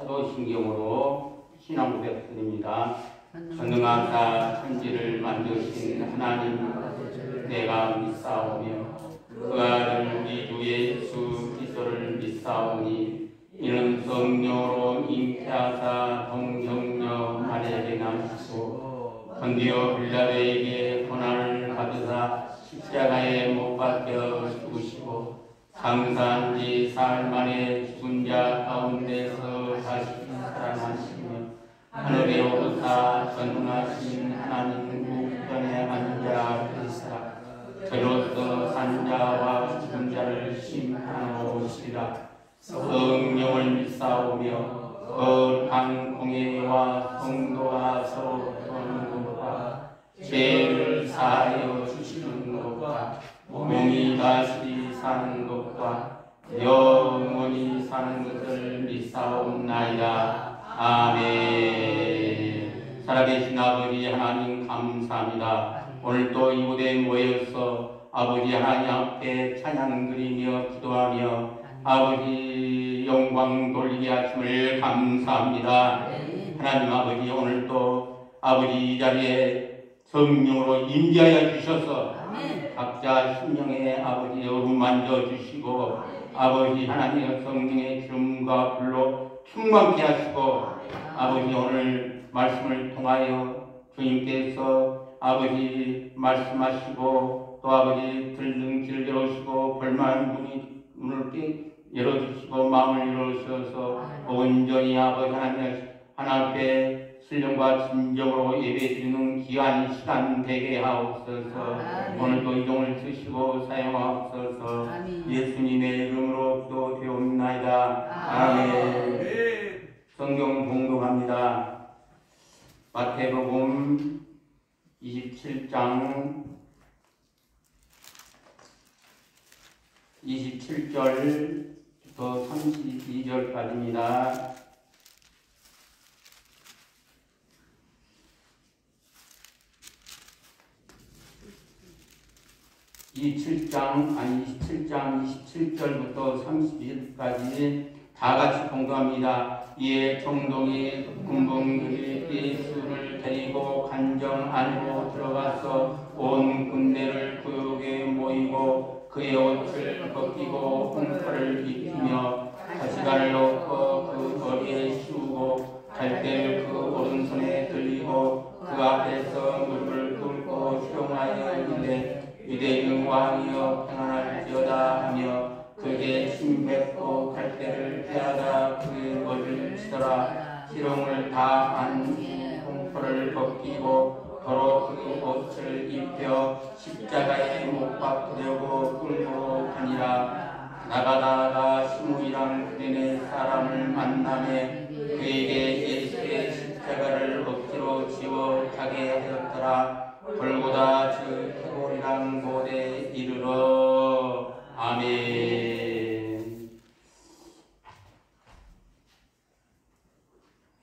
사도신경으로 신앙 고백드립니다. 전능하사 천지를 만드신 하나님 내가 믿사오며 그 아들 우리 주 예수 그리스도를 믿사오니 이는 성령으로 잉태하사 동정녀 마리아에게 나시고 본디오 빌라도에게 고난을 받으사 십자가에 못 박혀 죽으시고 장사한 지 사흘 만에 죽은 자 가운데서 다시 살아나시며 하늘에 오르사 전능하신 하나님 우편에 앉아 계시다. 저로서 산 자와 죽은 자를 심판하러 오시리라. 성령을 믿사오며 거룩한 공예와 성도와 서로 도는 것과 죄를 사하여 주시는 것과 몸이 다시 사는 것과 영원히 사는 것을 믿사옵나이다. 아멘. 살아계신 아버지 하나님 감사합니다. 오늘도 이 무대에 모여서 아버지 하나님 앞에 찬양 드리며 기도하며 아버지 영광 돌리게 하심을 감사합니다. 하나님 아버지 오늘도 아버지 이 자리에 성령으로 임재하여 주셔서 각자 심령에 아버지 어루만져 주시고 아버지 하나님의 성령의 기름과 불로 충만케 하시고 아버지 오늘 말씀을 통하여 주님께서 아버지 말씀하시고 또 아버지 들는 길 열어주시고 볼만한 문을 열어주시고 마음을 열어주셔서 온전히 아버지 하나님 앞에 신령과 진정으로 예배드리는 귀한 시간 되게 하옵소서. 오늘도 이동을 쓰시고 사용하옵소서. 예수님의 이름으로 기도드리옵나이다. 아멘. 성경 봉독합니다. 마태복음 27장 27절부터 32절까지입니다. 27장 27절부터 32절까지 다 같이 공부합니다. 이에 총독이 군병들이 예수를 데리고 관정 안으로 들어가서 온 군대를 구역에 모이고 그의 옷을 벗기고 홍포를 입히며 가시관을 놓고 그 머리에 씌우고 갈대를 그 오른손에 들리고 그 앞에서 무릎을 꿇고 수용하여 이르되 유대인 왕이여 평안할지어다 하며 그에게 침뱉고 갈대를 패하다 그의 머리를 치더라. 희롱을 다한 홍포를 벗기고 도로 그 옷을 입혀 십자가에 못 박으려고 끌고 가니라. 나가다가 시므이랑 그레네 사람을 만나매 그에게 예수의 십자가를 억지로 지워 가게 하였더라. 골고다 즉 태골이란 곳에 이르러. 아멘.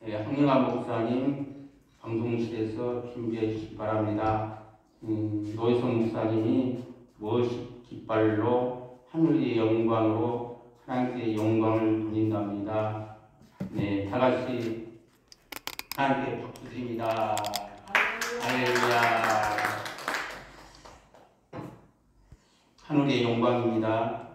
황영환 목사님 방송실에서 준비해 주시기 바랍니다. 노희선 목사님이 무엇이 깃발로 하늘의 영광으로 하나님께 영광을 돌린답니다. 네, 다 같이 하나님께 박수 드립니다. 할렐루야. 하늘의 영광입니다.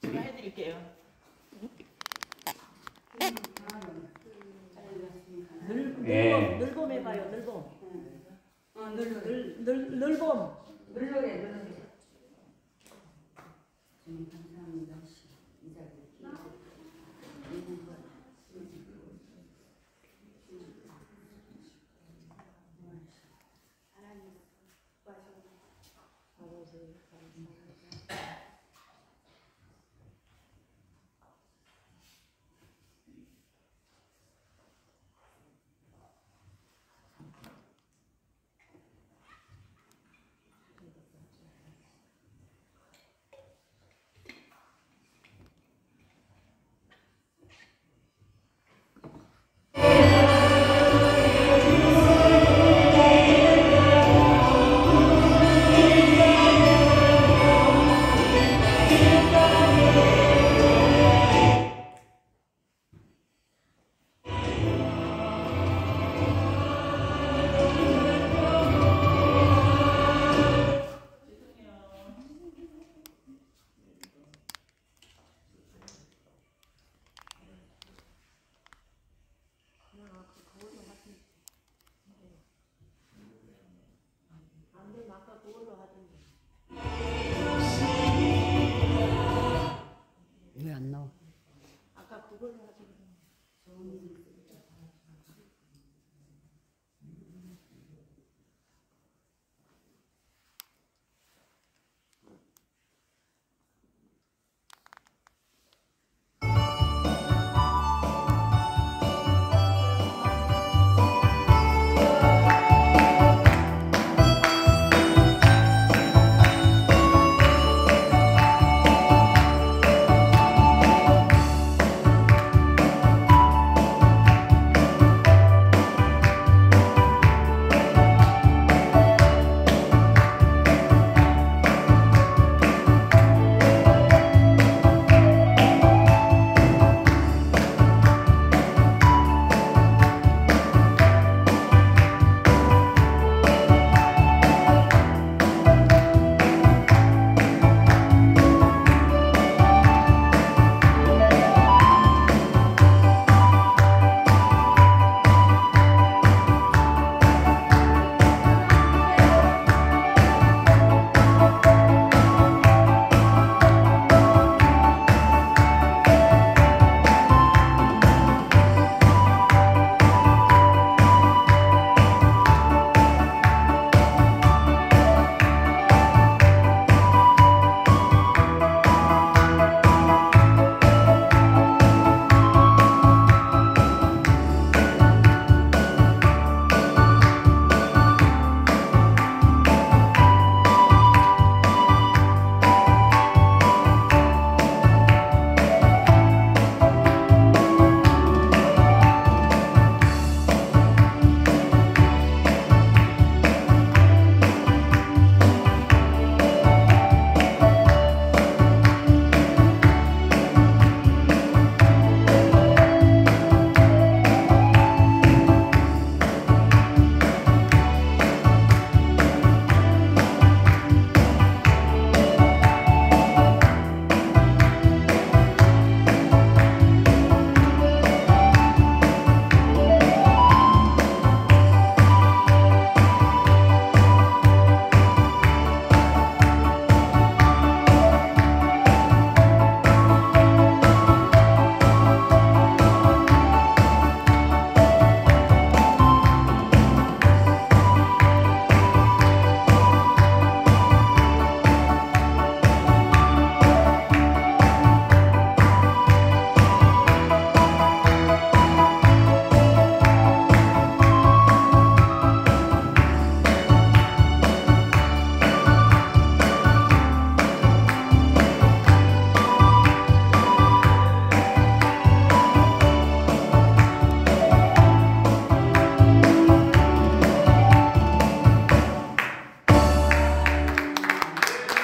제가 해드릴게요. 예. 늘봄 해봐요. 늘봄. 늘봄. 늘러래. 감사합니다. 왜 안 나와? 아까 그걸로 하지.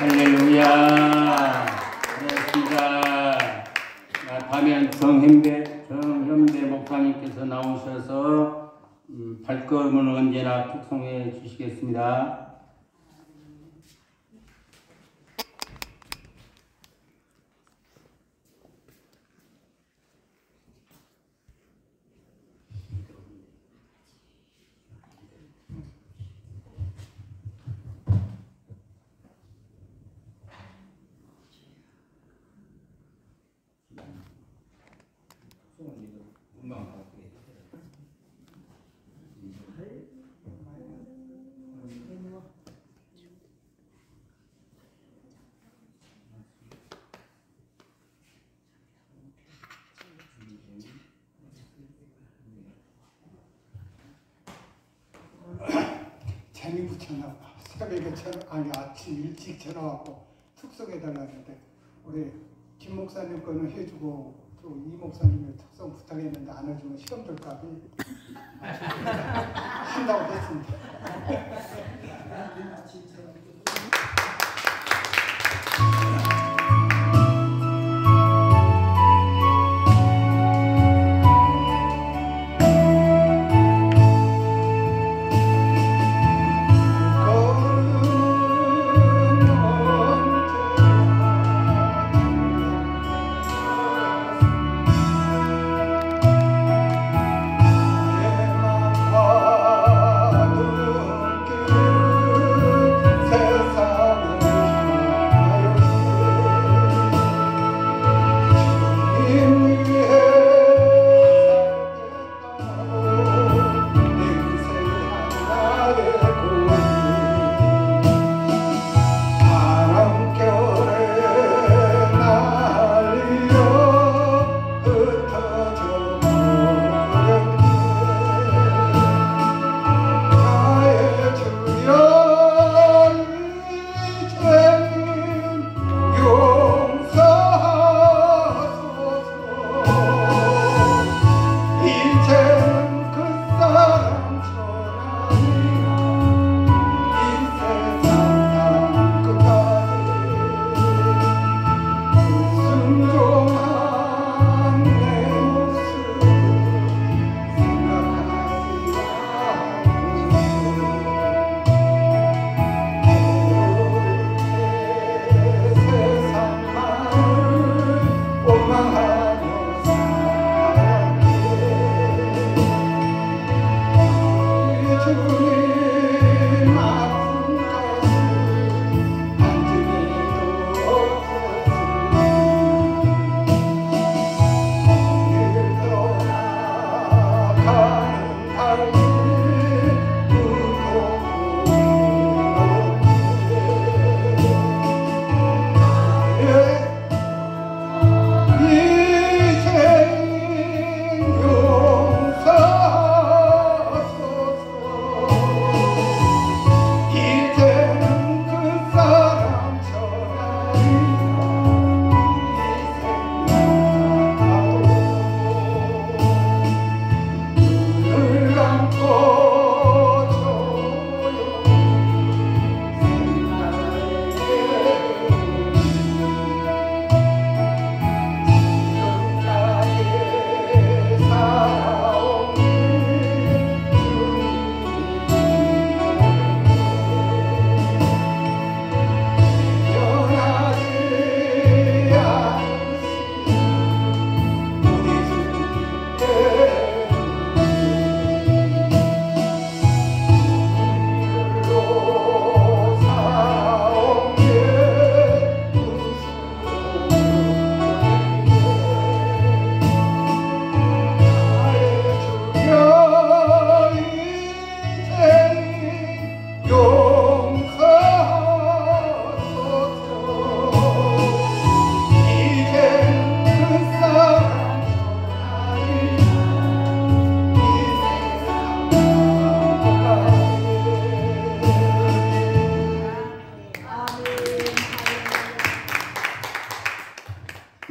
할렐루야. 반갑습니다. 다음엔 정현배 목사님께서 나오셔서 발걸음을 언제나 특송해 주시겠습니다. 저녁 새벽에 아침 일찍 전화하고 특성해달라 했는데 우리 김 목사님 거는 해주고 또 이 목사님의 특성 부탁했는데 안 해주면 시험 들까 한다고 했습니다.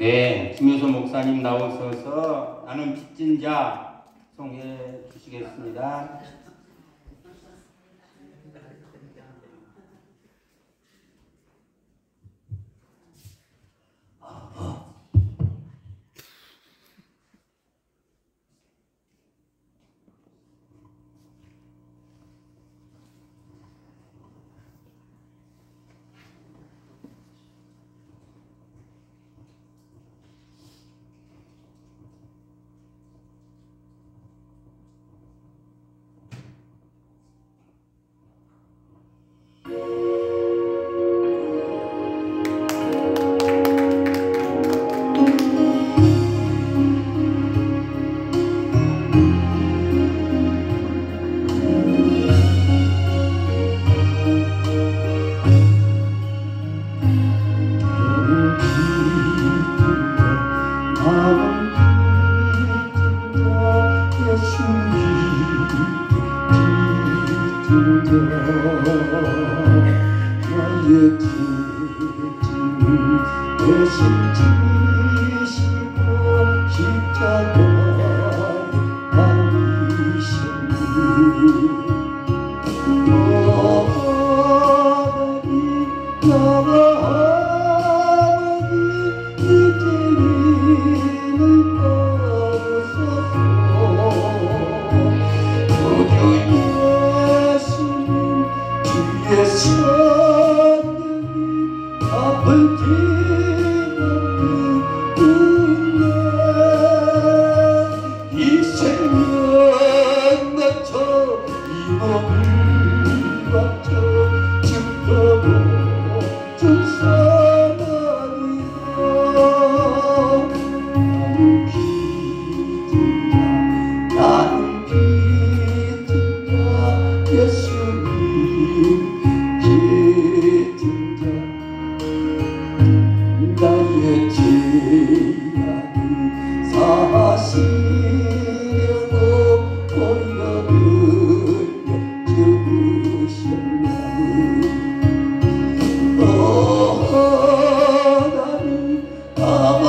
네, 김효소 목사님 나오셔서 나는 빚진 자 송해 주시겠습니다. 대신 지시고 십자가 달리셨니 하나님 나와 아버지 이제는 따르소서 주님 주의 성령이 아플 이 생명 낮춰 이 몸을 맞춰 죽도록 중사나리라 나는 믿은다 예수님 믿은다 나의 죄악을 사시려고 오히려 흘려주셨나니 나는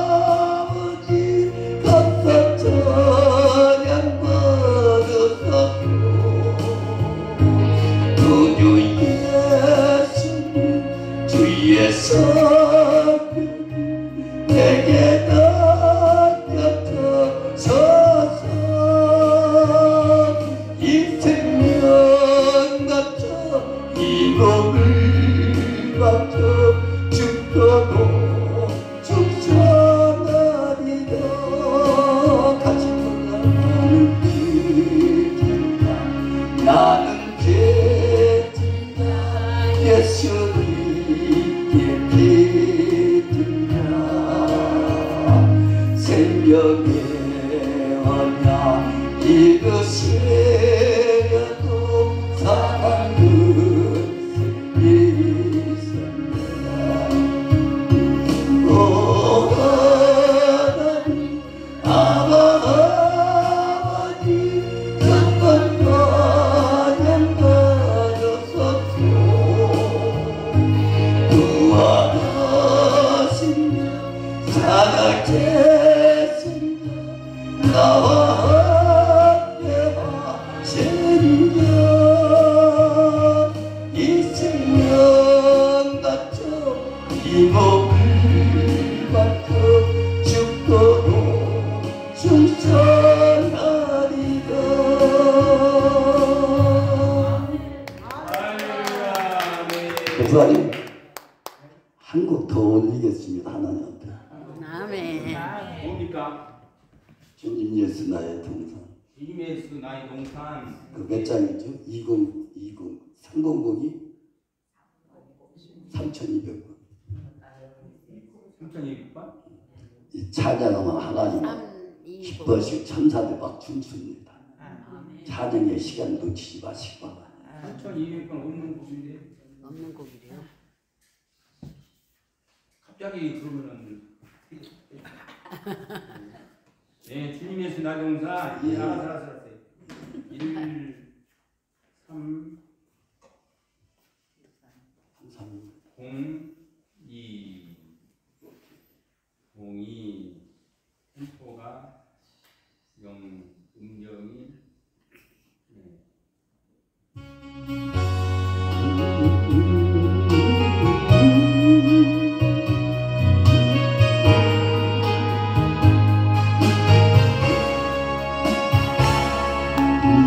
아버지 감사 찬양 받으소서 주 예수님 주의 성령이 내게 닿아서서 이 생명 낮춰 이 몸을 맞춰 죽도록 중사나리라 같이 나는 괜찮다 나는 괜찮다 예수님께 믿는다 생명의 언약 이루시려도 사랑은 있었네 하나님 아버지 그만 찬양 받으소서 구원하신 사랑했습니다 나와 함께 하시는 이 생명 낮춰 이 몸을 맡겨 죽도록 중사나리라 목사님 한 곡 더 올리겠습니다 하나님한테 아멘. 뭡니까? 주님 예수 나의 동산 주님 예수 나의 동산. 그 몇 장이죠? 300곡이 3200번 3,200번? 이 찬양하면 하나님 2번. 기뻐하시고 천사들 막 춤춥니다. 찬양의 시간 놓치지 마시고 3,200번 없는 곡인데 없는 곡이래요. 갑자기 그러면은 네 주님 예수 나의 동산 예. 알았어요 1 3 0 2 템포가 0 음정이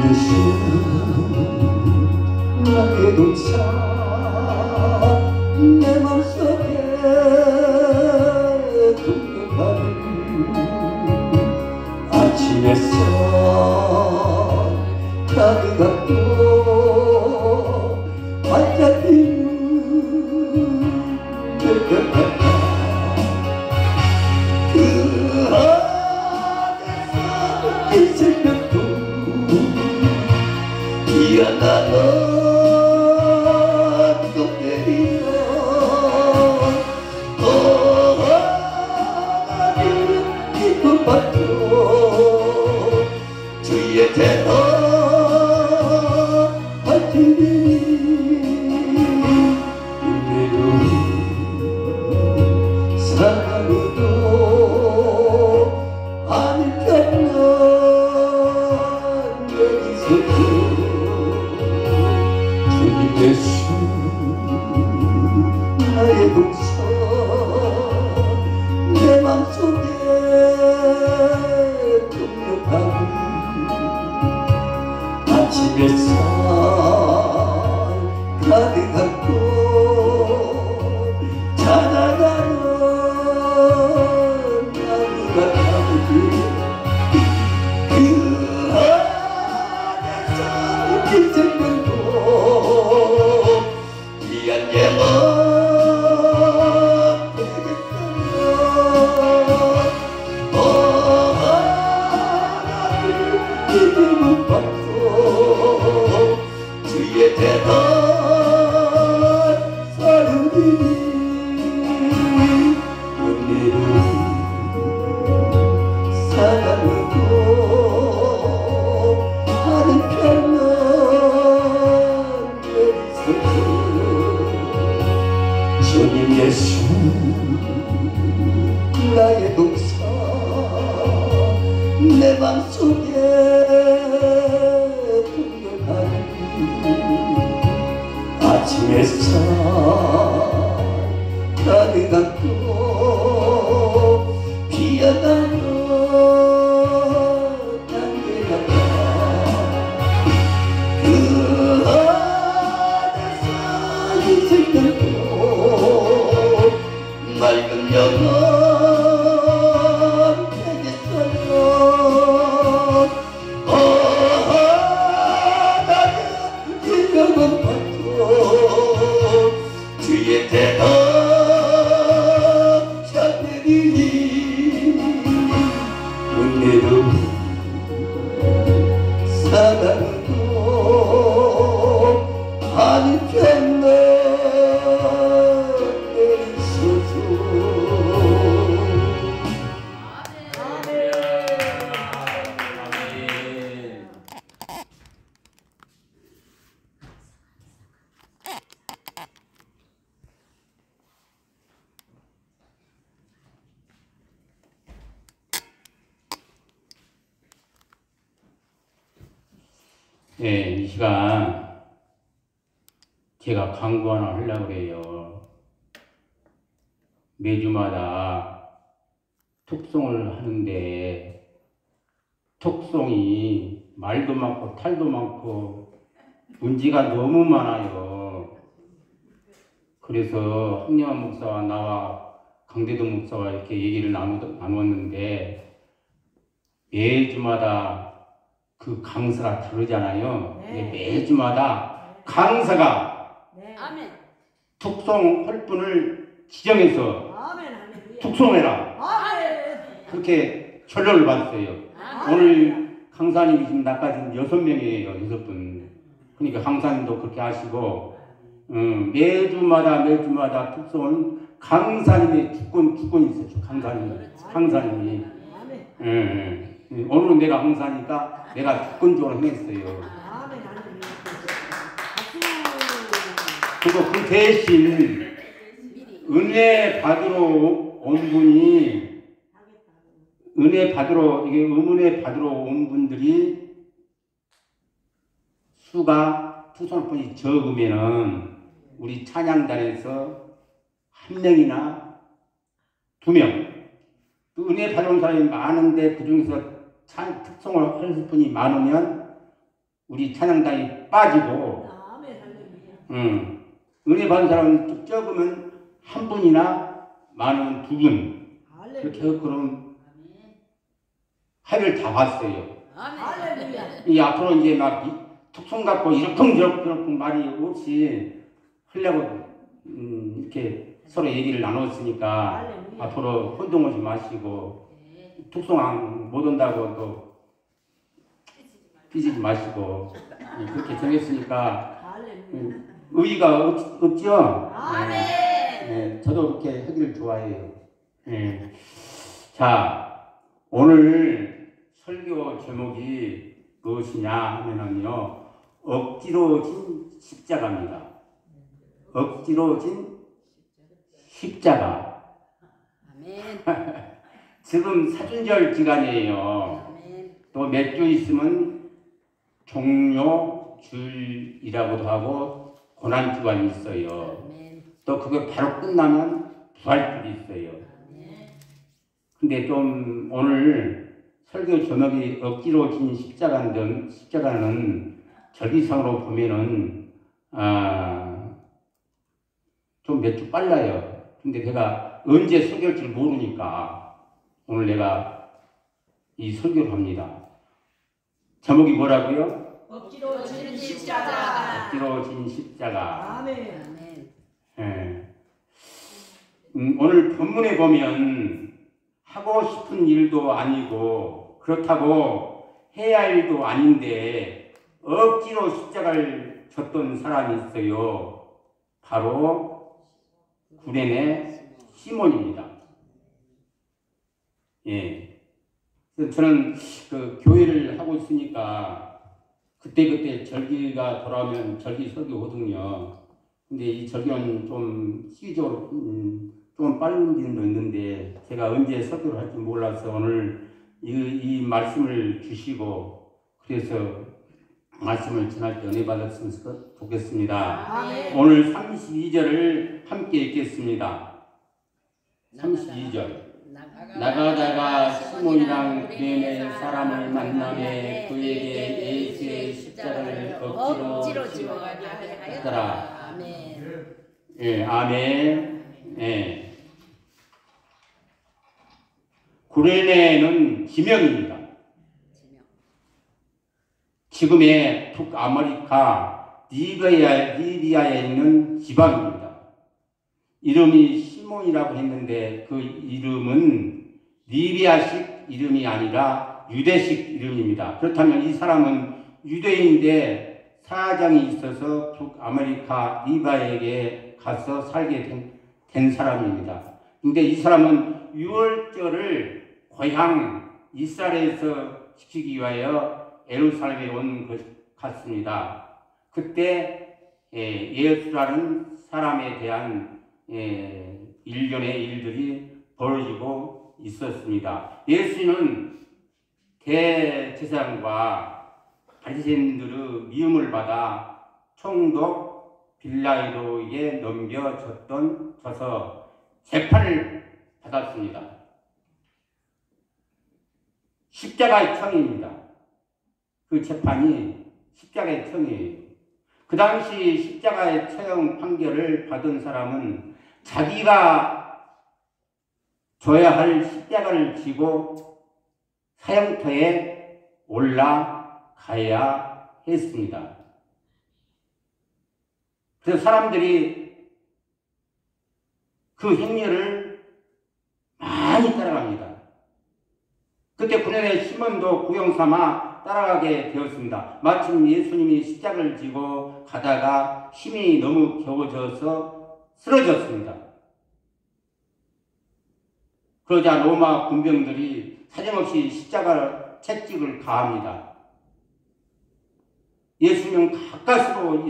예수 사랑으로 안편만 내리소서 주님의 수 나의 동서 내 맘속에 동력하고 아침 햇살 가득하고 자라나는 나무가 가득해 그 안에서 인생들도 귀한 예언 되겠어요 하나님 이름을 받고 주의 대단 사랑이니 은혜로 사랑으로 하는 편만 내리소서 주님 예수 나의 동사 내 맘속에 풍경하는 아침 햇살 가득하고 피어나는 단계가 그 안에서 인생들도 맑은 영혼 되겠어요 나는 이름은 받고 주의 대답 찾으리니 은혜로 사랑으로 하는 편만 내리소서 네, 이 시간 제가 광고 하나 하려고 해요. 매주마다 톡송을 하는데 톡송이 말도 많고 탈도 많고 문제가 너무 많아요. 그래서 황영환 목사와 나와 강대동 목사와 이렇게 얘기를 나눴는데 매주마다 그 강사가 다르잖아요. 네. 매주마다 강사가 네. 아멘. 툭송 할 분을 지정해서 아멘. 할렐루야. 툭송해라 아멘. 그렇게 결론을 받았어요. 오늘 강사님이 지금 나까지 6명이에요. 6분. 그러니까 강사님도 그렇게 하시고 매주마다 툭송은 강사님의 주권이 있어요. 강사님이. 아멘. 오늘은 내가 강사니까 내가 주권적으로 행했어요. 아멘. 할렐루야. 그리고 그 대신 은혜 받으러 온 분이 은혜 받으러 온 분들이 수가 투손뿐이 적으면은 우리 찬양단에서 1명이나 2명 또 은혜 받은 사람이 많은데 그 중에서 특성을 할 분이 많으면 우리 찬양단이 빠지고 아멘. 할렐루야. 은혜 받은 사람은 적으면 1분이나 많으면 2분 그렇게 해서 그런 합의를 다 봤어요. 할렐루야. 이 앞으로 이제 막 특성 갖고 이렇쿵저렇쿵 말이 없이 하려고 이렇게 서로 얘기를 나눴으니까 할렐루야. 앞으로 혼동하지 마시고 특성 못 온다고 또 삐지지 마시고 그렇게 정했으니까 할렐루야. 의의가 없죠? 아멘. 네, 저도 그렇게 하기를 좋아해요. 네. 자, 오늘 설교 제목이 무엇이냐 하면은요, 억지로 진 십자가입니다. 억지로 진 십자가. 지금 사순절 기간이에요. 아멘. 또 몇 주 있으면 종료주일이라고도 하고 고난주가 있어요. 아멘. 또 그게 바로 끝나면 부활주도 있어요. 아멘. 근데 좀 오늘 설교 제목이 억지로 진 십자가는 절기상으로 보면은 좀 몇 주 빨라요. 근데 내가 언제 설교할 줄 모르니까 오늘 내가 이 설교를 합니다. 제목이 뭐라고요? 억지로 지는 십자가. 억지로 진 십자가. 아멘. 아멘. 예. 오늘 본문에 보면 하고 싶은 일도 아니고 그렇다고 해야 할 일도 아닌데 억지로 십자가를 졌던 사람이 있어요. 바로 구레네 시몬입니다. 예. 그래서 저는 그 교회를 하고 있으니까 그때그때 절기가 돌아오면 절기 설교거든요. 근데 이 절기는 좀 시기적으로 좀 빠른 일도 있는데 제가 언제 설교를 할지 몰라서 오늘 이 말씀을 주시고 그래서 말씀을 전할 때 은혜 받았으면 좋겠습니다. 아멘. 오늘 32절을 함께 읽겠습니다. 32절. 나가다가 시몬이랑 구레네 사람을 만나매 그에게 예수의 십자가를 억지로 지어가게 하였더라. 아멘. 예, 아멘. 예. 구레네는 지명입니다. 지금의 북아메리카 리비아에 있는 지방입니다. 이름이 시몬이라고 했는데 그 이름은 리비아식 이름이 아니라 유대식 이름입니다. 그렇다면 이 사람은 유대인인데 사정이 있어서 북아메리카 리비아에게 가서 살게 된 사람입니다. 근데 이 사람은 유월절을 고향 이스라엘에서 지키기 위하여 예루살렘에 온 것 같습니다. 그때 예수라는 사람에 대한 일련의 일들이 벌어지고 있었습니다. 예수는 대제사장과 바리새인들의 미움을 받아 총독 빌라도에게 넘겨져서 재판을 받았습니다. 십자가의 청입니다. 그 재판이 십자가의 청이에요. 그 당시 십자가의 처형 판결을 받은 사람은 자기가 져야 할 십자가를 지고 사형터에 올라가야 했습니다. 그래서 사람들이 그 행렬을 많이 따라갑니다. 그때 구레네 시몬도 구경 삼아 따라가게 되었습니다. 마침 예수님이 십자가를 지고 가다가 힘이 너무 겨워져서 쓰러졌습니다. 그러자 로마 군병들이 사정없이 십자가 채찍을 가합니다. 예수님은 가까스로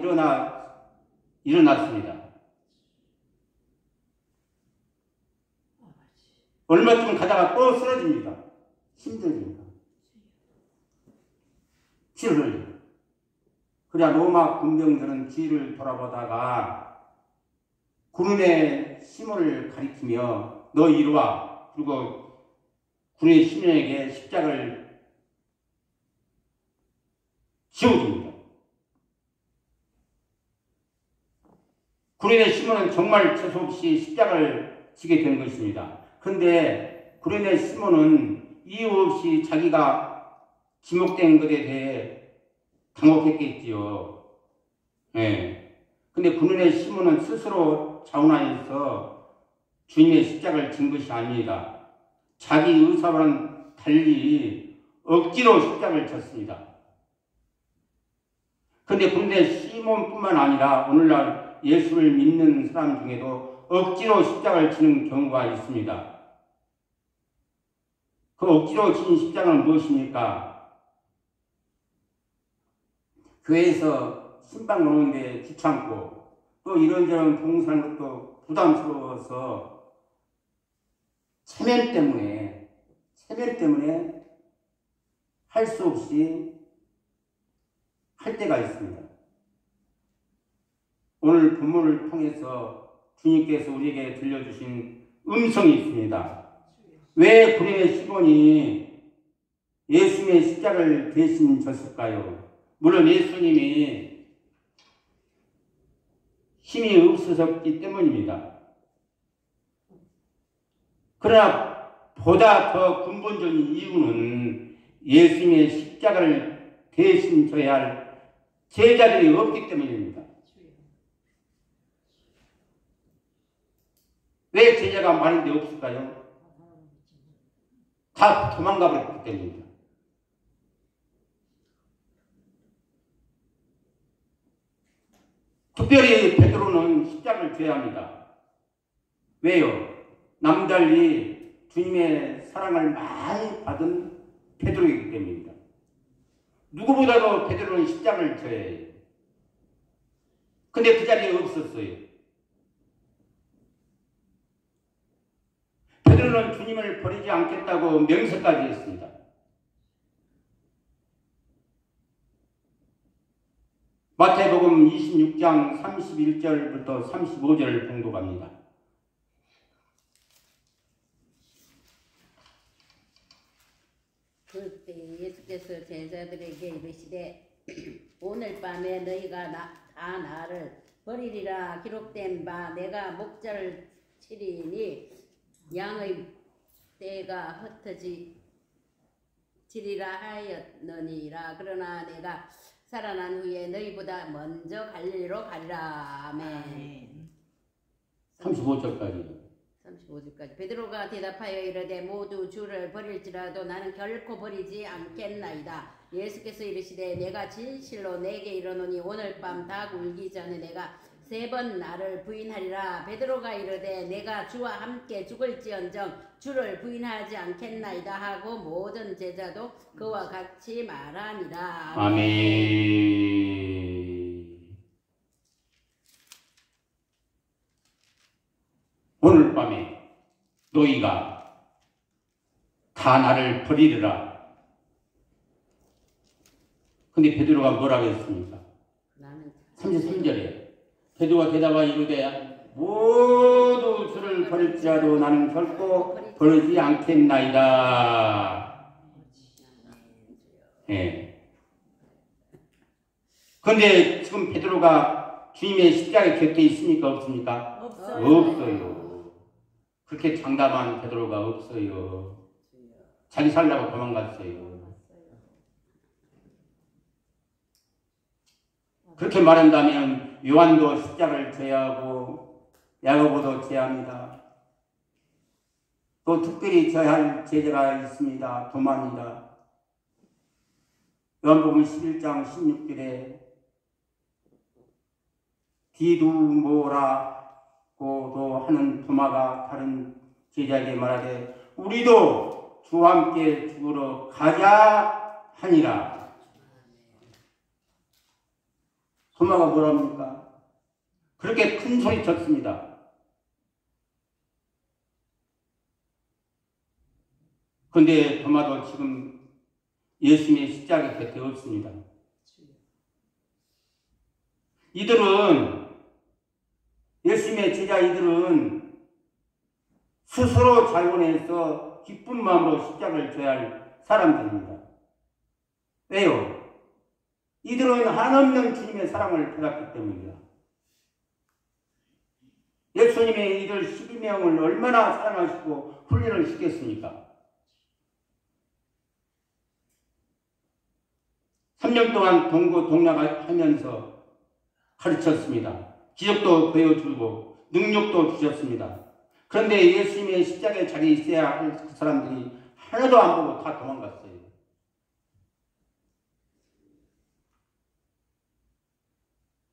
일어났습니다. 얼마쯤 가다가 또 쓰러집니다. 힘들습니다. 피를 흘려요. 그래야 로마 군병들은 뒤를 돌아보다가 구레네 시몬을 가리키며 너 이리 와. 그리고 구레네 시몬에게 십자가를 지어줍니다. 구레네 시몬은 정말 재수없이 십자가를 지게 된 것입니다. 그런데 구레네 시몬은 이유 없이 자기가 지목된 것에 대해 당혹했겠지요. 예. 근데 구레네 시몬은 스스로 자원하여서 주님의 십자가를 진 것이 아닙니다. 자기 의사와는 달리 억지로 십자가를 졌습니다. 그런데 구레네 시몬뿐만 아니라 오늘날 예수를 믿는 사람 중에도 억지로 십자가를 지는 경우가 있습니다. 그 억지로 진 십자가는 무엇입니까? 교회에서 신방 오는데 귀찮고 또 이런저런 봉사하는 것도 부담스러워서 체면 때문에 사명 때문에 할 수 없이 할 때가 있습니다. 오늘 본문을 통해서 주님께서 우리에게 들려주신 음성이 있습니다. 왜 구린의 시몬이 예수님의 십자가를 대신 졌을까요? 물론 예수님이 힘이 없으셨기 때문입니다. 그러나 보다 더 근본적인 이유는 예수님의 십자가를 대신 져야 할 제자들이 없기 때문입니다. 왜 제자가 많은데 없을까요? 다 도망가 버렸기 때문입니다. 특별히 베드로는 십자가를 져야 합니다. 왜요? 남달리 주님의 사랑을 많이 받은 베드로이기 때문입니다. 누구보다도 베드로는 십자가를 져야 해요. 근데 그 자리에 없었어요. 베드로는 주님을 버리지 않겠다고 맹세까지 했습니다. 마태복음 26장 31절부터 35절을 봉독합니다. 그때 예수께서 제자들에게 이르시되 오늘 밤에 너희가 다 나를 버리리라 기록된 바 내가 목자를 치리니 양의 때가 흩어지리라 하였느니라. 그러나 내가 살아난 후에 너희보다 먼저 갈릴리로 가리라. 아멘. 35절까지. 35절까지. 베드로가 대답하여 이르되 모두 주를 버릴지라도 나는 결코 버리지 않겠나이다. 예수께서 이르시되 내가 진실로 내게 이르노니 오늘 밤 닭 울기 전에 내가 3번 나를 부인하리라. 베드로가 이르되 내가 주와 함께 죽을지언정 주를 부인하지 않겠나이다 하고 모든 제자도 그와 같이 말하니라. 아멘. 오늘 밤에 너희가 다 나를 버리리라. 근데 베드로가 뭐라고 했습니까? 33절에 베드로가 대답하여 이르되 모두 주를 버릴지라도 나는 결코 버리지 않겠나이다. 예. 그런데 지금 베드로가 주님의 십자가의 곁에 있습니까? 없습니까? 없어요. 그렇게 장담한 베드로가 없어요. 자기 살려고 도망갔어요. 그렇게 말한다면 요한도 십자가를 져야 하고 야고보도 져야 합니다. 또 특별히 져야 할 제자가 있습니다. 도마입니다. 요한복음 11장 16절에 디두모라고도 하는 도마가 다른 제자에게 말하되 우리도 주와 함께 죽으러 가자 하니라. 도마가 뭐랍니까? 그렇게 큰 소리 쳤습니다. 그런데 도마도 지금 예수님의 십자가 곁에 없습니다. 이들은 예수님의 제자 이들은 스스로 자원해서 기쁜 마음으로 십자가를 져야 할 사람들입니다. 왜요? 이들은 한없는 주님의 사랑을 받았기 때문입니다. 예수님의 이들 12명을 얼마나 사랑하시고 훈련을 시켰습니까? 3년 동안 동고동락하면서 가르쳤습니다. 기적도 보여주고 능력도 주셨습니다. 그런데 예수님의 십자가에 자리에 있어야 할 그 사람들이 하나도 안 보고 다 도망갔어요.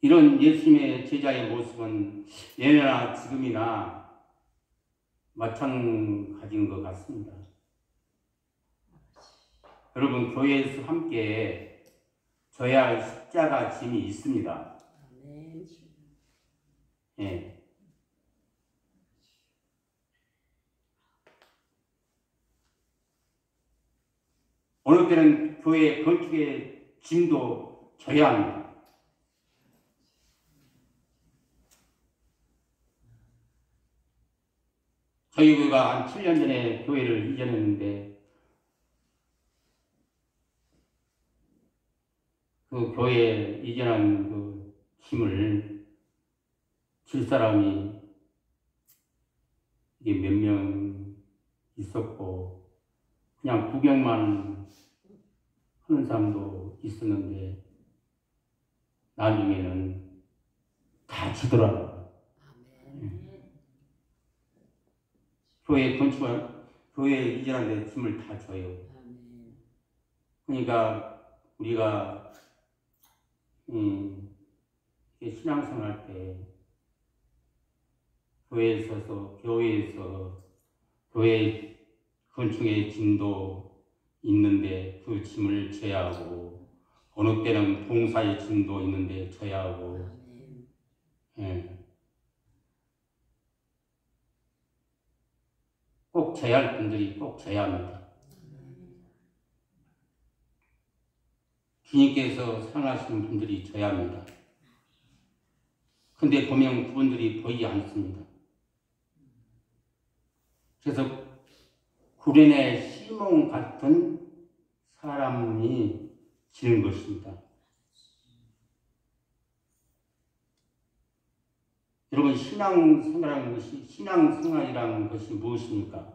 이런 예수님의 제자의 모습은 예나 지금이나 마찬가지인 것 같습니다. 여러분, 교회에서 함께 져야 할 십자가 짐이 있습니다. 예. 어느 때는 교회 건축의 짐도 져야 합니다. 저희 교회가 한 7년 전에 교회를 이전했는데 그 교회 이전한 그 짐을 질 사람이 이게 몇 명 있었고 그냥 구경만 하는 사람도 있었는데 나중에는 다 지더라고요. 교회 건축한 교회 이전하는데 짐을 다 줘요. 그러니까 우리가 신앙생활 때 교회에서 교회 건축의 짐도 있는데 그 짐을 져야 하고 어느 때는 봉사의 짐도 있는데 져야 하고 꼭 져야 할 분들이 꼭 져야 합니다. 주님께서 사랑하시는 분들이 져야 합니다. 근데 보면 그분들이 보이지 않습니다. 그래서 구련의 시몬 같은 사람이 지는 것입니다. 여러분 신앙생활이라는 것이 무엇입니까?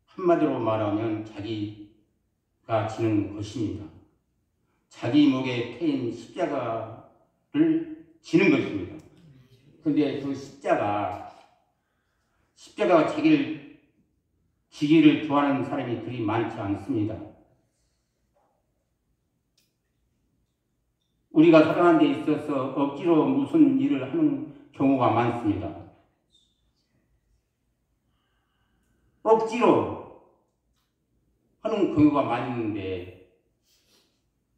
한마디로 말하면 자기가 지는 것입니다. 자기 목에 태인 십자가를 지는 것입니다. 그런데 그 십자가가 자기를 지기를 좋아하는 사람이 그리 많지 않습니다. 우리가 살아가는 데 있어서 억지로 무슨 일을 하는 경우가 많습니다. 억지로 하는 경우가 많이 있는데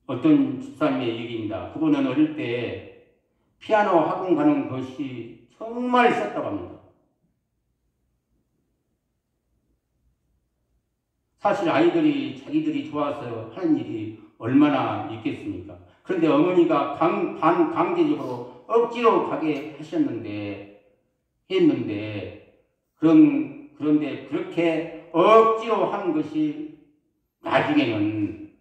어떤 집사님의 얘기입니다. 그분은 어릴 때 피아노 학원 가는 것이 정말 싫었다고 합니다. 사실 아이들이 자기들이 좋아서 하는 일이 얼마나 있겠습니까? 그런데 어머니가 강제적으로 억지로 가게 했는데 그런데 그렇게 억지로 한 것이 나중에는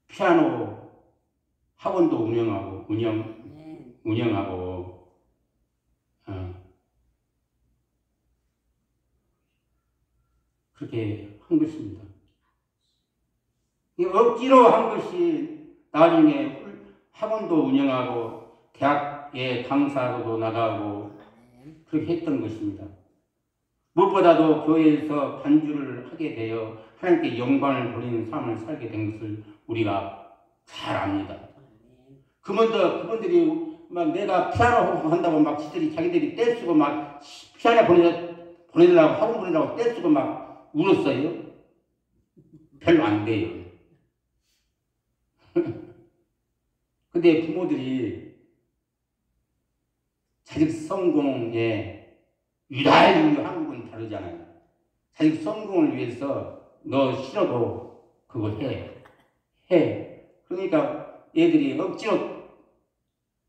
피아노 학원도 운영하고 그렇게 한 것입니다. 억지로 한 것이 나중에 학원도 운영하고 대학에 강사로도 나가고 그렇게 했던 것입니다. 무엇보다도 교회에서 반주를 하게 되어 하나님께 영광을 돌리는 삶을 살게 된 것을 우리가 잘 압니다. 그분들이 막 내가 피아노 한다고 막 자기들이 떼쓰고 막 피아노 보내려고 학원 보내려고 떼쓰고 막 울었어요? 별로 안 돼요. 근데 부모들이 자식 성공에 유달리 한국은 다르잖아요. 자식 성공을 위해서 너 싫어도 그거 해. 그러니까 애들이 억지로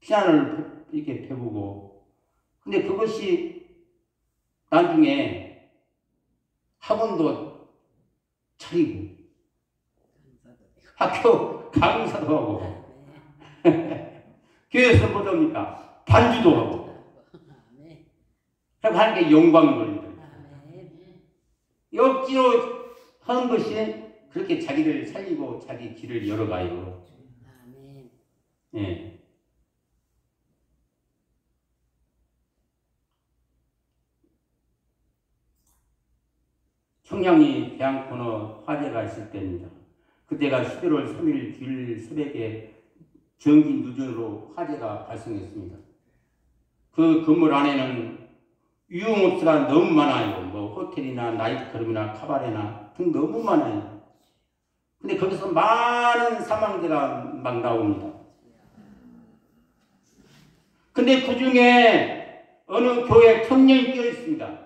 피아노를 이렇게 배우고 근데 그것이 나중에 학원도 차리고 학교 강사도 하고 교회에서 뭐 합니까? 반주도 하고 그리고 하나님께 영광을 돌립니다. 억지로 하는 것이 그렇게 자기를 살리고 자기 길을 열어가요. 예. 청량리 대항코너 화재가 있을 때입니다. 그때가 11월 3일 주일 새벽에 전기 누전으로 화재가 발생했습니다. 그 건물 안에는 유흥업소가 너무 많아요. 뭐 호텔이나 나이트클럽이나 카바레나 등 너무 많아요. 근데 거기서 많은 사망자가 막 나옵니다. 근데 그 중에 어느 교회 청년이 끼어 있습니다.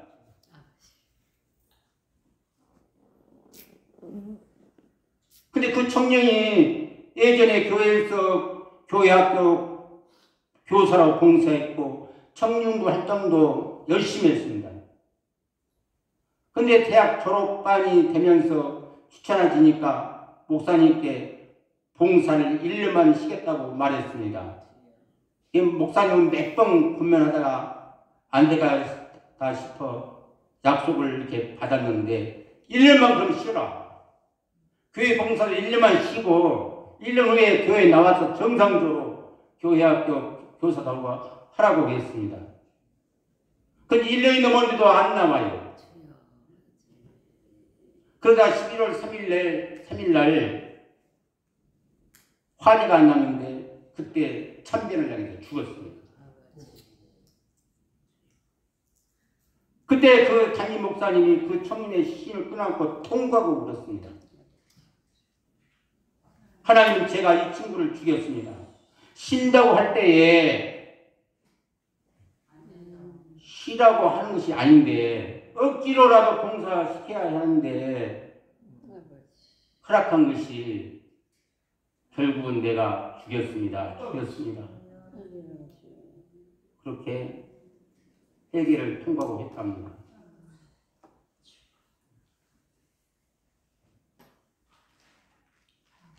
근데 그 청년이 예전에 교회에서 교회학교 교사라고 봉사했고 청년부 활동도 열심히 했습니다. 근데 대학 졸업반이 되면서 귀찮아지니까 목사님께 봉사를 1년만 쉬겠다고 말했습니다. 목사님은 몇 번 고민하다가 안 되겠다 싶어 약속을 이렇게 받았는데 1년만 그럼 쉬라. 교회 봉사를 1년만 쉬고 1년 후에 교회에 나와서 정상적으로 교회학교 교사들고 하라고 했습니다. 근데 1년이 넘었는데도 안 나와요. 그러다 11월 3일 날 화제가 안 났는데 그때 참배를 하게 돼서 죽었습니다. 그때 그 담임 목사님이 그 청년의 시신을 끊어안고 통곡하고 울었습니다. 하나님, 제가 이 친구를 죽였습니다. 쉰다고 할 때에 쉬라고 하는 것이 아닌데 억지로라도 봉사시켜야 하는데 허락한 것이 결국은 내가 죽였습니다. 그렇게 회개를 통과하고 했답니다.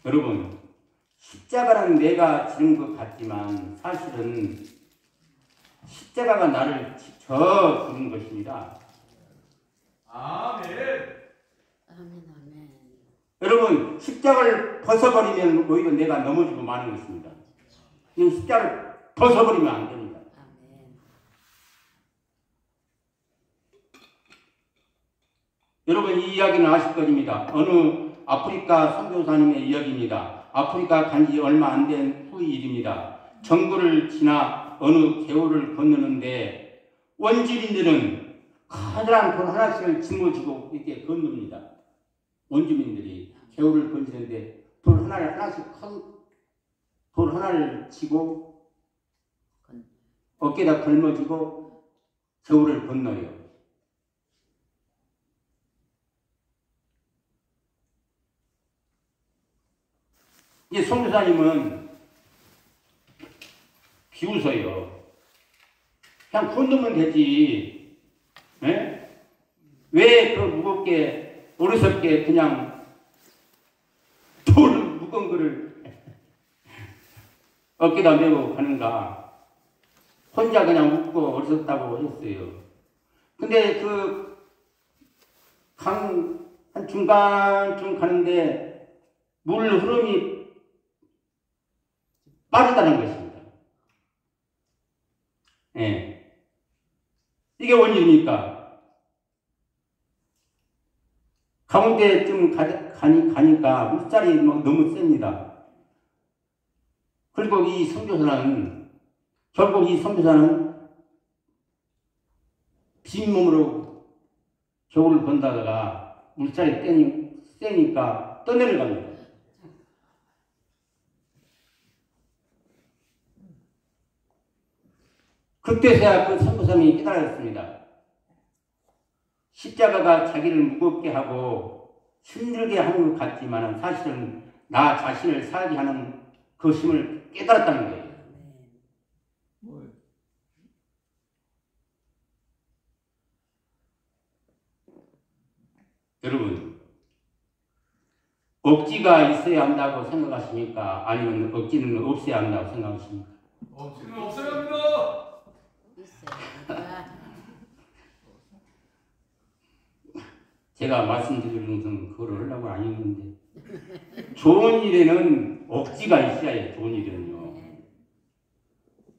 여러분, 십자가는 내가 지른 것 같지만 사실은 십자가가 나를 져 주는 것입니다. 아멘. 아멘. 여러분, 십자가를 벗어버리면 오히려 내가 넘어지고 마는 것입니다. 이 십자가를 벗어버리면 안 됩니다. 아멘. 여러분, 이 이야기는 아실 것입니다. 어느 아프리카 선교사님의 이야기입니다. 아프리카 간지 얼마 안 된 후의 일입니다. 정글을 지나 어느 개울을 건너는데 원주민들은 커다란 돌 하나씩을 짊어지고 이렇게 건넙니다. 원주민들이 개울을 건지는데 돌 하나를 지고 어깨에다 걸머지고 개울을 건너요. 이 선교사님은 비웃어요. 그냥 건너면 되지. 왜 그 무겁게 어리석게 그냥 돌 무거운 거를 어깨다 메고 가는가. 혼자 그냥 웃고 어리석다고 했어요. 근데 그 강 한 중간쯤 가는데 물 흐름이 빠르다는 것입니다. 예. 이게 원인입니까? 가운데쯤 가니까 물살이 막 너무 셉니다. 그리고 결국 이 선교사는 빈몸으로 겨울을 건다다가 물살이 세니까 떠내려갑니다. 그때서야 그 선교사님이 깨달았습니다. 십자가가 자기를 무겁게 하고 힘들게 하는 것 같지만 사실은 나 자신을 살게 하는 그 힘을 깨달았다는 거예요. 여러분, 억지가 있어야 한다고 생각하십니까? 아니면 억지는 없어야 한다고 생각하십니까? 억지는 없어야 합니다. 제가 말씀드리는 것은 그걸 하려고 아니었는데 좋은 일에는 억지가 있어야 해요. 좋은 일은요.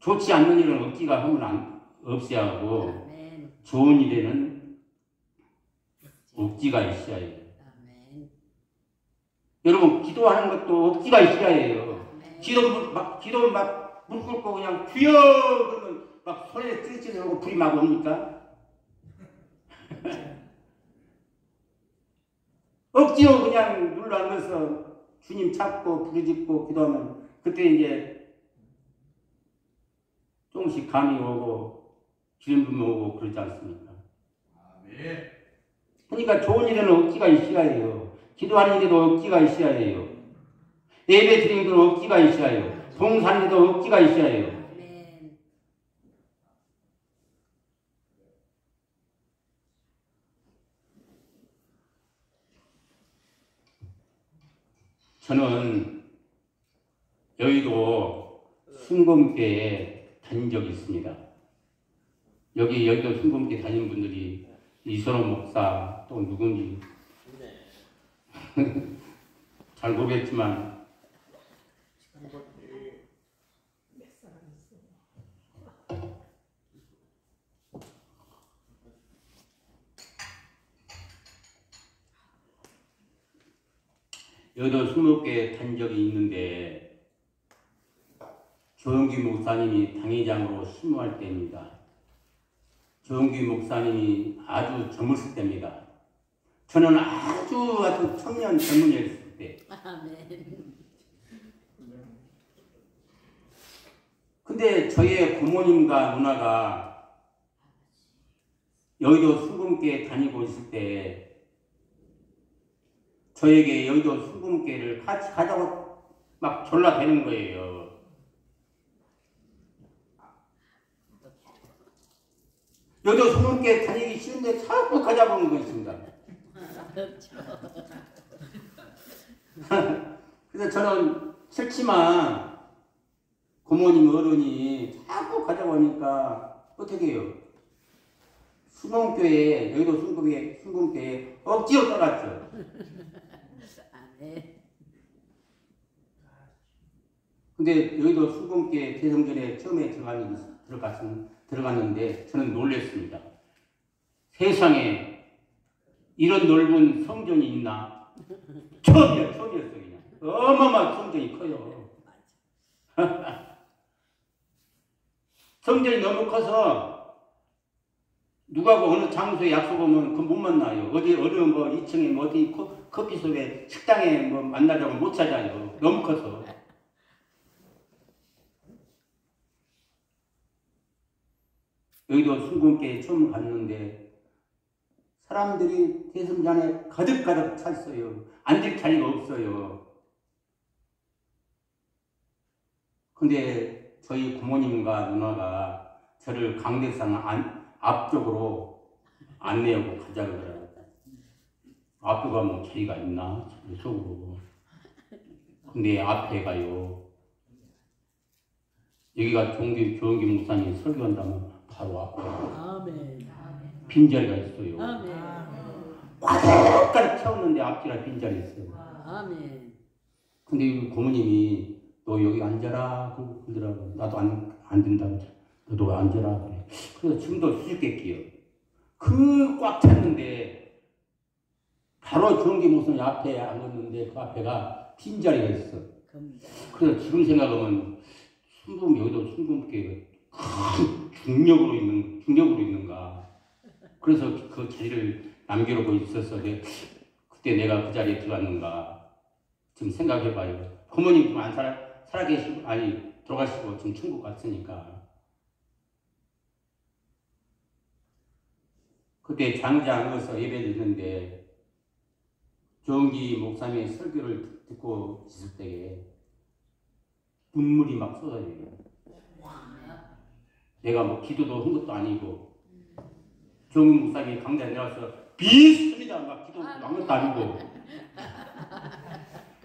좋지 않는 일은 억지가 하면 없어야 하고 좋은 일에는 억지가 있어야 해요. 여러분, 기도하는 것도 억지가 있어야 해요. 기도 막 물 끓고 그냥 주여 그러면 막 손에 찌릿찌릿하고 불이 막 옵니까? 억지로 그냥 눌러앉아서 주님 찾고 부르짖고 기도하면 그때 이제 조금씩 감이 오고 기름도 먹고 그러지 않습니까? 아멘. 그러니까 좋은 일에는 억지가 있어야 해요. 기도하는 데도 억지가 있어야 해요. 예배 드리는 데도 억지가 있어야 해요. 봉사하는 데도 억지가 있어야 해요. 아멘. 저는 여의도 순금교회에 다닌 적이 있습니다. 여의도 순금교회 다니는 분들이 이선호 목사 또 누군지 잘 모르겠지만 여의도 순금교회에 다닌 적이 있는데 조영기 목사님이 당회장으로 심무할 때입니다. 조영기 목사님이 아주 젊었을 때입니다. 저는 아주 청년 젊은이였을 때. 아멘. 근데 저희 부모님과 누나가 여의도 순금교회 다니고 있을 때 저에게 여의도 순금교회를 같이 가자고 막 졸라대는 거예요. 여의도 순금교회 다니기 싫은데 자꾸 가자고 하는 거 있습니다. 그래서 저는 싫지만 부모님 어른이 자꾸 가자고 하니까 어떻게 해요? 순금교회, 여의도 순금교회 억지로 떠났죠. 아멘. 근데 여의도 순금교회 대성전에 처음에 들어갔는데 저는 놀랐습니다. 세상에 이런 넓은 성전이 있나? 처음이었어 그냥. 어마어마한 성전이 커요. 성전이 너무 커서 누가고 어느 장소에 약속하면 그 못 만나요. 어디 어느 뭐 2층에 뭐 어디 커피숍에 식당에 뭐 만나자고 못 찾아요. 너무 커서. 여의도 순금교회 처음 갔는데 사람들이 대성전에 가득가득 찼어요. 앉을 자리가 없어요. 근데 저희 부모님과 누나가 저를 강대상 앞쪽으로 안내하고 가자고 그래요. 앞에 가면 자리가 있나? 속으로. 근데 앞에 가요. 여기가 조영기 목사님이 설교한다면 바로 앞에 아멘. 빈자리가 있어요. 아멘. 가득가득 채웠는데 앞뒤라 빈자리 있어요. 아멘. 근데 고모님이 너 여기 앉아라 그러더라고. 나도 안 된다고. 너도 앉아라 그래. 그래서 지금도 수줍겠기요. 그 꽉 찼는데 바로 조영기 목사님 앞에 앉았는데 그 앞에가 빈자리가 있어. 그래서 지금 생각하면 여의도 순금교회가 큰 중력으로 있는가. 그래서 그 자리를 남겨놓고 있었어. 그때 내가 그 자리에 들어갔는가. 지금 생각해봐요. 부모님 좀 안 살아계시고, 아니, 돌아가시고 지금 천국 갔으니까. 그때 장장에서 예배를 드는데, 조영기 목사님의 설교를 듣고 있을 때에 눈물이 막 쏟아져요. 내가 뭐 기도도 한 것도 아니고, 조영기 목사님이 강좌에 내려와서 비습니다 막 기도 한 것도 아니고,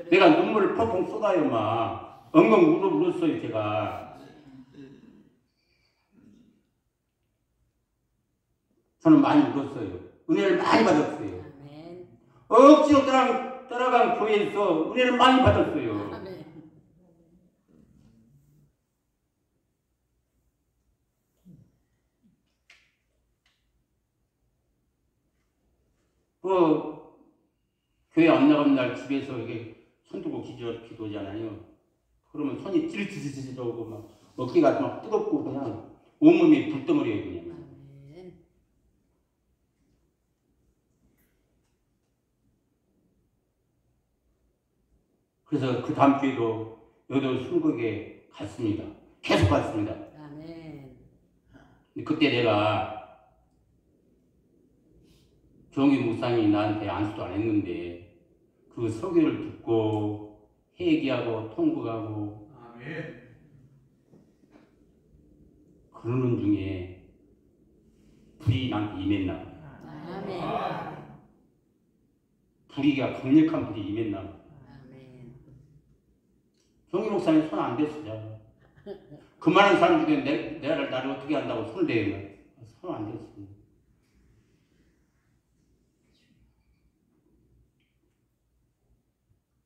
내가 눈물을 펑펑 쏟아요 막 엉엉 울었어요 제가. 저는 많이 울었어요. 은혜를 많이 받았어요. 억지로 따라간 교회에서 은혜를 많이 받았어요. 교회 안 나간 날 집에서 이게 손 들고 기도하잖아요. 그러면 손이 찌릿찌릿 오고 막 어깨가 막 뜨겁고 그냥 온몸이 불덩어리예요 그냥. 그래서 그 다음 주에도 여의도 순금교회 갔습니다. 계속 갔습니다. 근데 그때 내가 조홍기 목사님이 나한테 안수도 안 했는데 그 설교를 듣고 회개하고 통곡하고 아멘. 그러는 중에 불이 나한테 임했나 봐요. 아멘. 불이가 강력한 불이 임했나 봐요. 아멘. 조홍기 목사님 손 안 댔어요. 그 많은 사람 중에 나를 어떻게 한다고 손을 대면 손 안 댔어요.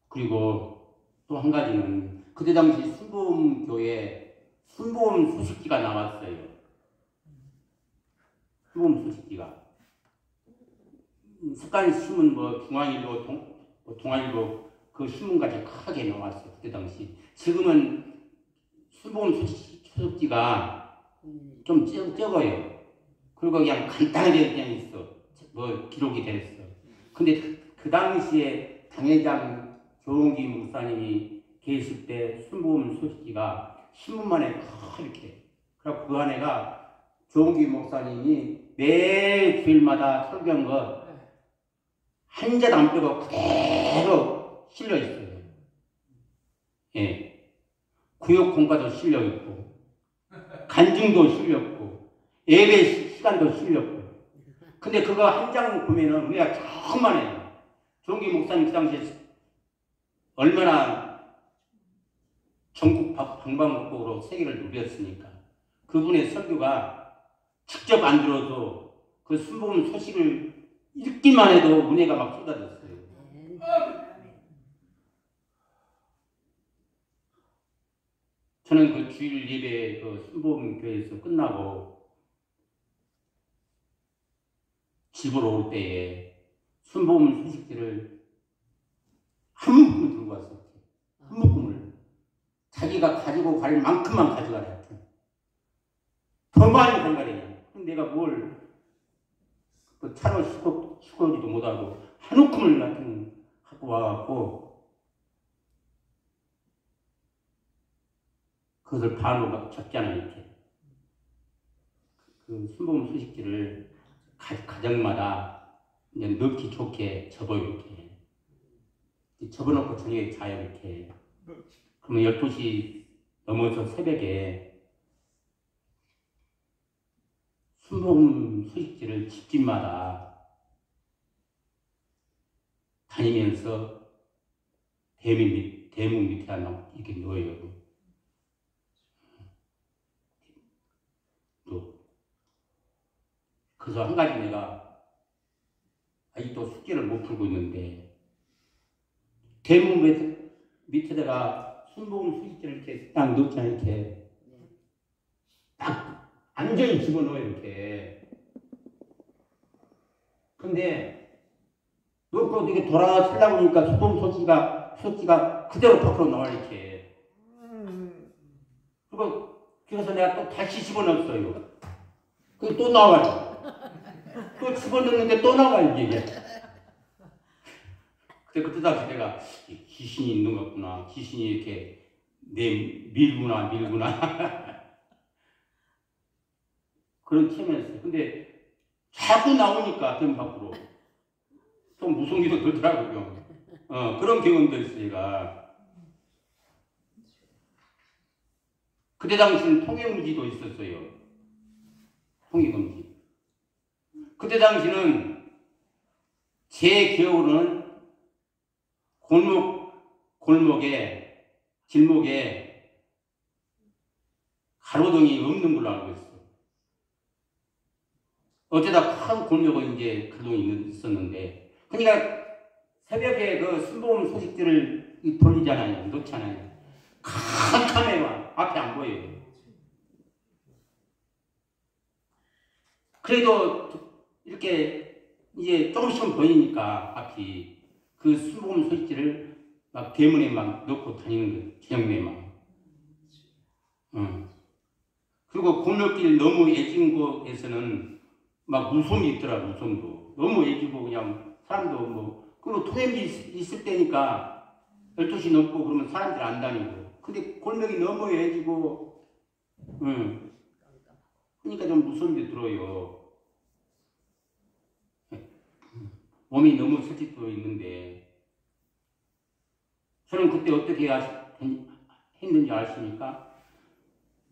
그리고 또 한 가지는 그때 당시 순복음교회 순복음 소식지가 나왔어요. 순복음 소식지가 습관 신문 뭐 중앙일보 동아일보 그 신문까지 크게 나왔어요. 그때 당시. 지금은 순복음 소식지가 좀 적어요. 그리고 그냥 간단하게 그냥 있어. 뭐 기록이 됐어. 근데 그 당시에 당회장 조홍기 목사님이 계실 때 순복음 소식지가 신문만에 이렇게. 그래서 그 안에가 조홍기 목사님이 매 주일마다 설교한 거 한 자도 안 빼고 그대로 실려 있어요. 예. 구역 공과도 실려 있고, 간증도 실렸고, 예배 시간도 실렸고. 근데 그거 한 장 보면은 우리가 정말 해요. 조홍기 목사님 그 당시에 얼마나 전국 방방곡곡으로 세계를 누렸으니까 그분의 설교가 직접 안 들어도 그 순복음 소식을 읽기만 해도 은혜가 막 쏟아졌어요. 저는 그 주일 예배 그 순복음 교회에서 끝나고 집으로 올 때에 순복음 소식지를 한 묶음을 들고 왔어요. 한 묶음을. 자기가 가지고 갈 만큼만 가져가라. 더 많이 가져가래요. 내가 뭘 그 차로 싣고지도 못하고 한 움큼을 같은 갖고 와갖고 그것을 반으로 막 접잖아요. 이렇게 그 순복음 소식지를 가정마다 이제 넣기 좋게 접어요. 이렇게 접어놓고 저녁에 자요. 이렇게 그러면 12시 넘어서 새벽에 순복음 소식지를 집집마다 다니면서 대문 밑에 하나 이렇게 놓여요. 또 그래서 한 가지 내가 아직도 숙제를 못 풀고 있는데 대문 밑에다가 순복음 소식지를 이렇게 딱 넣잖아요. 이렇게 딱 완전히 집어넣어요. 이렇게. 근데 놓고 이렇게 돌아서려고 하니까 순복음 소식지가 그대로 밖으로 나와요. 이렇게. 그래서 내가 또 다시 집어넣었어요. 그게 또 나와요. 또 집어넣는데 또 나와요. 이게. 그때 당시 내가 귀신이 있는 것 같구나. 귀신이 이렇게 밀구나. 그런 체면이었어요. 근데 자꾸 나오니까 등 밖으로 좀 무서움도 들더라고요. 그런 경험도 있어요. 제가. 그때 당시는 통행금지도 있었어요. 통행금지. 그때 당시는 제 기억으로는 골목에 길목에 가로등이 없는 걸로 알고 있어요. 어쩌다 큰 골목은 이제 가로등이 있었는데, 그러니까 새벽에 그 순복음 소식들을 돌리잖아요, 놓잖아요. 캄캄해요. 앞에 안 보여요. 그래도 이렇게 이제 조금씩은 보이니까 앞이 그 순복음 소식지를 막 대문에 막 넣고 다니는 거예요. 저녁에만. 그리고 골목길 너무 애진 곳에서는 막 무서움이 있더라. 무서움도 너무 애지고 그냥 사람도 뭐 그리고 토요일이 있을 때니까 12시 넘고 그러면 사람들 안 다니고. 근데 골목이 너무 애지고 그러니까 좀 무서운 게 들어요. 몸이 너무 설치도 있는데 저는 그때 어떻게 했는지 아십니까?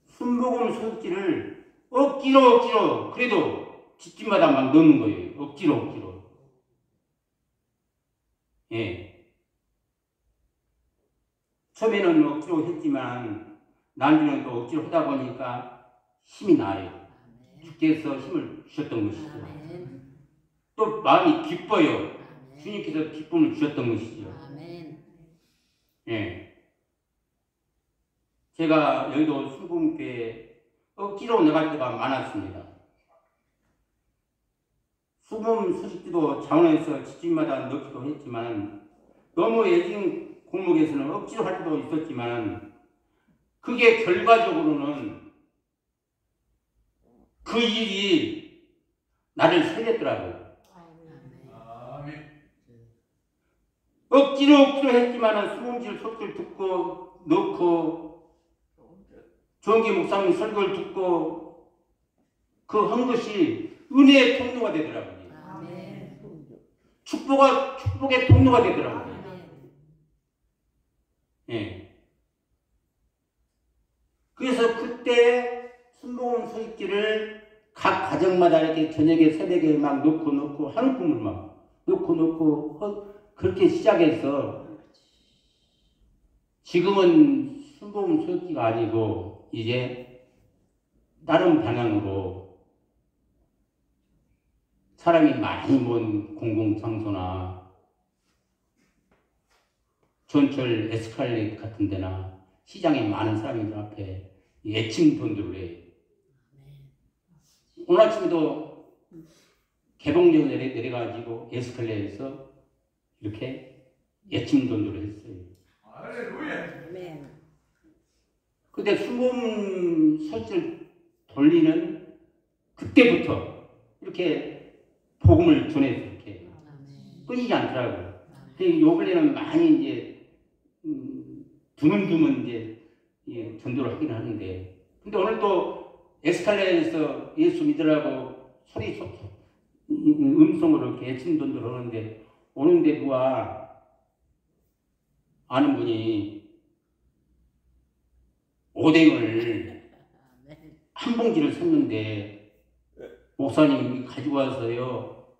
순복음 소식지를 억지로 그래도 집집마다 막 넣는 거예요. 억지로. 예. 처음에는 억지로 했지만 나중에는 또 억지로 하다 보니까 힘이 나요. 주께서 힘을 주셨던 것이죠. 아멘. 또 마음이 기뻐요. 아멘. 주님께서 기쁨을 주셨던 것이죠. 아멘. 예. 제가 여의도 수금교회 억지로 나갈 때가 많았습니다. 수금 소식지도 자원에서 집집마다 넣기도 했지만 너무 예진 공목에서는 억지로 할 때도 있었지만 그게 결과적으로는 그 일이 나를 살렸더라고요. 아멘. 억지로 했지만 수금질 소식을 듣고 넣고 정기 목사님 설교를 듣고 그 한 것이 은혜의 통로가 되더라고요. 아멘. 축복의 통로가 되더라고요. 아멘. 예. 그래서 그때 순복음 소식지를 각 가정마다 이렇게 저녁에 새벽에 막 넣고 한 꿈을 막 넣고 그렇게 시작해서 지금은 순복음 소식지가 아니고 이제 다른 방향으로 사람이 많이 모은 공공장소나 전철 에스컬레이터 같은 데나 시장에 많은 사람들 앞에 예침 돈들을 해요. 오늘 아침에도 개봉역 내려가지고 에스컬레이터에서 이렇게 예침 돈들을 했어요. 할렐루야. 아멘. 근데 수금 소식을 돌리는 그때부터 이렇게 복음을 전해서 이렇게 아멘. 끊이지 않더라고요. 요 근래는 많이 이제 드문드문 이제 전도를 하긴 하는데, 근데 오늘 또 에스컬레이터에서 예수 믿으라고 음성으로 이렇게 애칭 전도를 하는데, 오는데 누가 아는 분이 오뎅을 한 봉지를 샀는데 목사님 가지고 와서요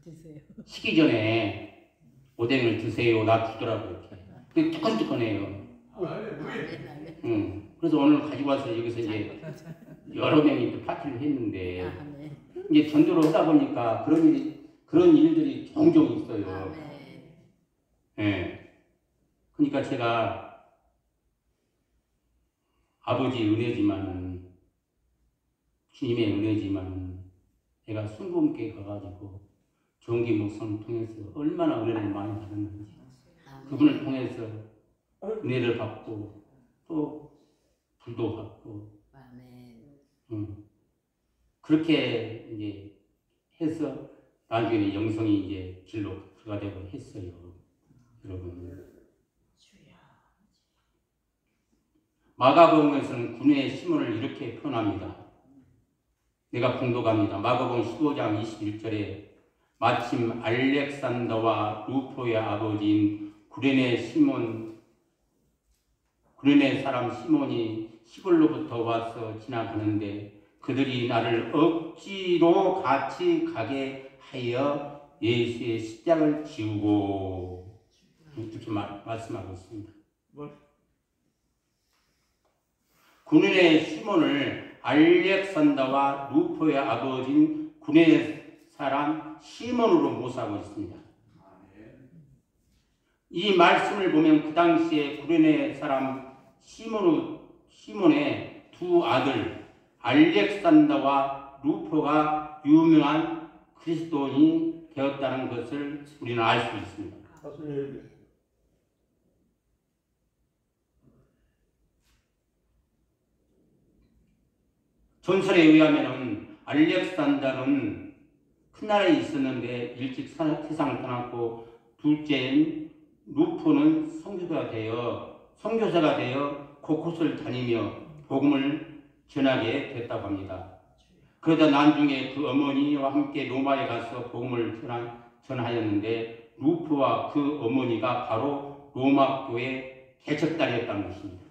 드세요. 식기 전에 오뎅을 드세요 나 주더라고요. 이렇게 뜨끈뜨끈해요. 할렐루야. 그래서 오늘 가지고 와서 여기서 이제 여러 명이 또 파티를 했는데 아멘. 이제 전도를 하다 보니까 그런 일들이 종종 있어요. 아멘. 예. 그러니까 제가 아버지 은혜지만은 주님의 은혜지만은 제가 순금교회 가가지고 정기 목사님 통해서 얼마나 은혜를 많이 받았는지 그분을 통해서 은혜를 받고 또 불도 받고 아멘. 그렇게 이제 해서 나중에 영성이 이제 길로 들어가되고 했어요. 여러분. 마가복음에서는 군의 시몬을 이렇게 표현합니다. 내가 공독합니다. 마가복음 15장 21절에 마침 알렉산더와 루포의 아버지인 구레네 사람 시몬이 시골로부터 와서 지나가는데 그들이 나를 억지로 같이 가게 하여 예수의 십자가를 지우고 이렇게 말씀하고 있습니다. 구레네 시몬을 알렉산더와 루포의 아버지인 구레네 사람 시몬으로 모사하고 있습니다. 이 말씀을 보면 그 당시에 구레네 사람 시몬의 두 아들 알렉산더와 루포가 유명한 그리스도인이 되었다는 것을 우리는 알 수 있습니다. 전설에 의하면 알렉산더는 큰 나라에 있었는데 일찍 세상을 떠났고 둘째인 루포는 선교사가 되어 곳곳을 다니며 복음을 전하게 됐다고 합니다. 그러다 나중에 그 어머니와 함께 로마에 가서 복음을 전하였는데 루프와 그 어머니가 바로 로마 교회 개척단이었다는 것입니다.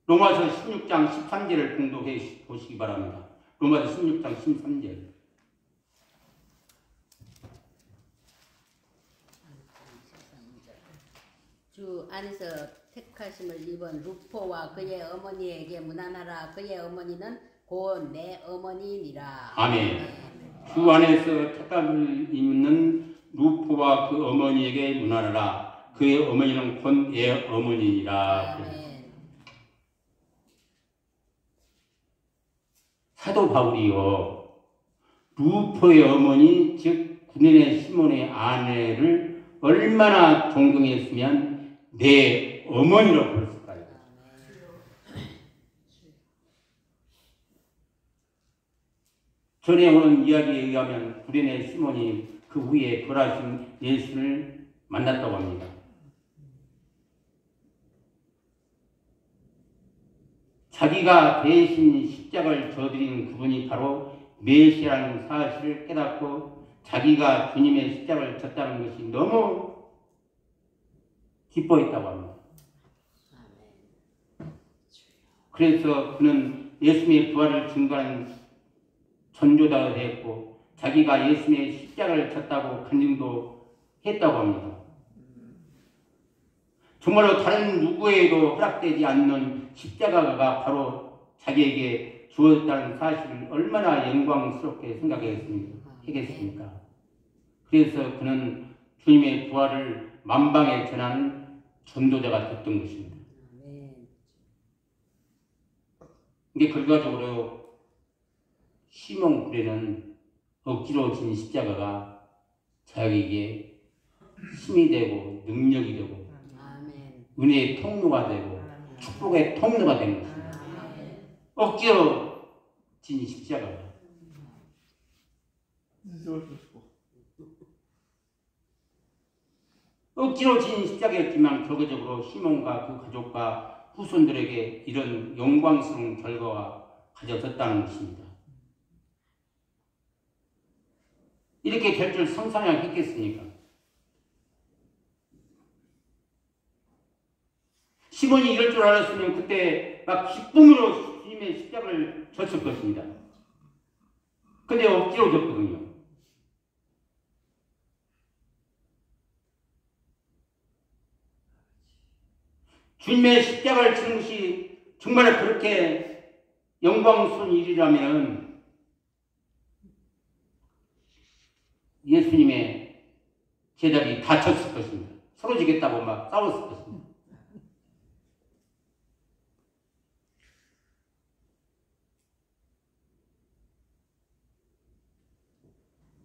로마서 16장 13절을 공독해 보시기 바랍니다. 로마서 16장 13절. 주 안에서 택하심을 입은 루포와 그의 어머니에게 문안하라. 그의 어머니는 곧 내 어머니니라. 아멘. 주 안에서 택함을 입는 루포와 그 어머니에게 문안하라. 그의 어머니는 곧 내 어머니니라. 아멘. 사도 바울이요, 루포의 어머니 즉 구린의 시몬의 아내를 얼마나 존경했으면 내 어머니로 불렀을까요? 전에 오는 이야기에 의하면 구린의 시몬이 그 후에 부활하신 예수를 만났다고 합니다. 자기가 대신 십자가를 져드린 그분이 바로 메시아라는 사실을 깨닫고 자기가 주님의 십자가를 졌다는 것이 너무 기뻐했다고 합니다. 그래서 그는 예수님의 부활을 증거하는 전조자가 되었고 자기가 예수님의 십자가를 졌다고 간증도 했다고 합니다. 정말로 다른 누구에도 허락되지 않는 십자가가 바로 자기에게 주어졌다는 사실을 얼마나 영광스럽게 생각하겠습니까? 그래서 그는 주님의 부활을 만방에 전하는 전도자가 됐던 것입니다. 근데 결과적으로 시몬 구레는 억지로 진 십자가가 자기에게 힘이 되고 능력이 되고 은혜의 통로가 되고 축복의 통로가 되는 것입니다. 억지로 진 십자가가. 억지로 진 십자가였지만 결과적으로 시몬과 그 가족과 후손들에게 이런 영광스러운 결과가 가져졌다는 것입니다. 이렇게 될 줄 상상이나 했겠습니까? 시몬이 이럴 줄 알았으면 그때 막 기쁨으로 주님의 십자가를 졌을 것입니다. 근데 억지로 졌거든요. 주님의 십자가를 지는 것이 정말 그렇게 영광스러운 일이라면 예수님의 제자들이 다쳤을 것입니다. 쓰러지겠다고 막 싸웠을 것입니다.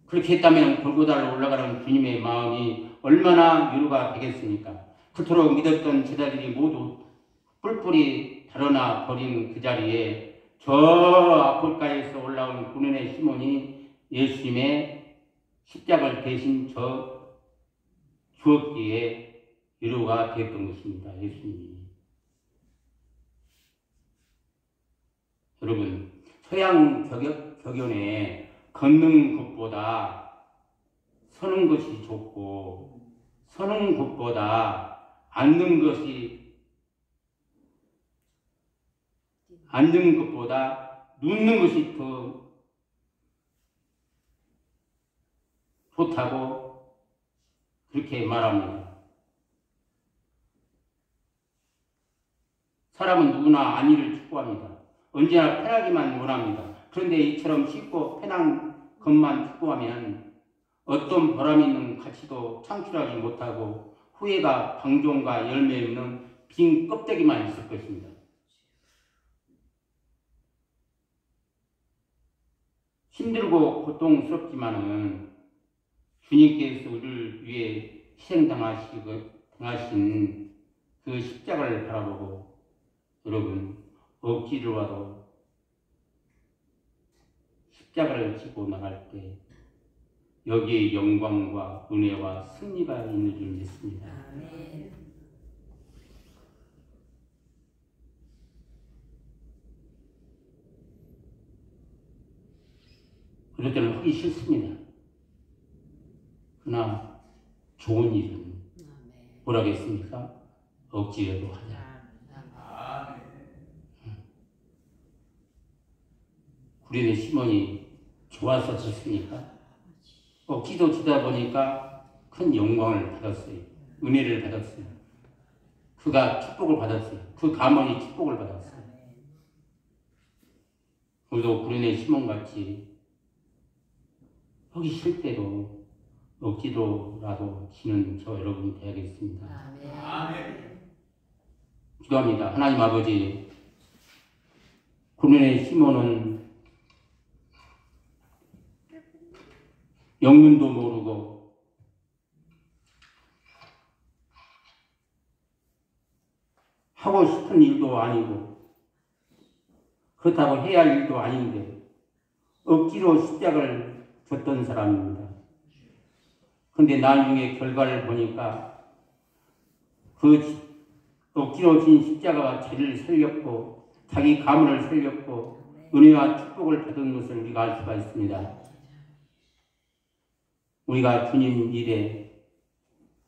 그렇게 했다면 골고다로 올라가는 주님의 마음이 얼마나 위로가 되겠습니까? 그토록 믿었던 제자들이 모두 뿔뿔이 달아나 버린 그 자리에 저 아폴가에서 올라온 구린의 시몬이 예수님의 십자가를 대신 주었기에 위로가 되었던 것입니다. 예수님이. 여러분, 서양 격연에 걷는 것보다 서는 것이 좋고 서는 것보다 앉는 것보다 눕는 것이 더 좋다고 그렇게 말합니다. 사람은 누구나 안위를 추구합니다. 언제나 편하기만 원합니다. 그런데 이처럼 쉽고 편한 것만 추구하면 어떤 보람 있는 가치도 창출하지 못하고 후회가 방종과 열매 없는 빈 껍데기만 있을 것입니다. 힘들고 고통스럽지만은 주님께서 우리를 위해 희생당하신 그 십자가를 바라보고 여러분 억지로 와도 십자가를 지고 나갈 때 여기에 영광과 은혜와 승리가 있는 줄 믿습니다. 그럴 때는 하기 싫습니다. 그러나 좋은 일은 뭐라겠습니까? 억지라도 하자. 아멘. 구린의 시몬이 좋아서 그렇습니까? 억지도 주다 보니까 큰 영광을 받았어요. 은혜를 받았어요. 그가 축복을 받았어요. 그 가문이 축복을 받았어요. 우리도 구린의 시몬같이 하기 싫을 때도 억지로라도 지는 저 여러분이 되야겠습니다. 아멘. 기도합니다. 하나님 아버지, 구린의 시몬은 영문도 모르고 하고 싶은 일도 아니고 그렇다고 해야 할 일도 아닌데 억지로 십자가를 졌던 사람입니다. 그런데 나중에 결과를 보니까 그 억지로 진 십자가가 죄를 살렸고 자기 가문을 살렸고 은혜와 축복을 받은 것을 우리가 알 수가 있습니다. 우리가 주님 일에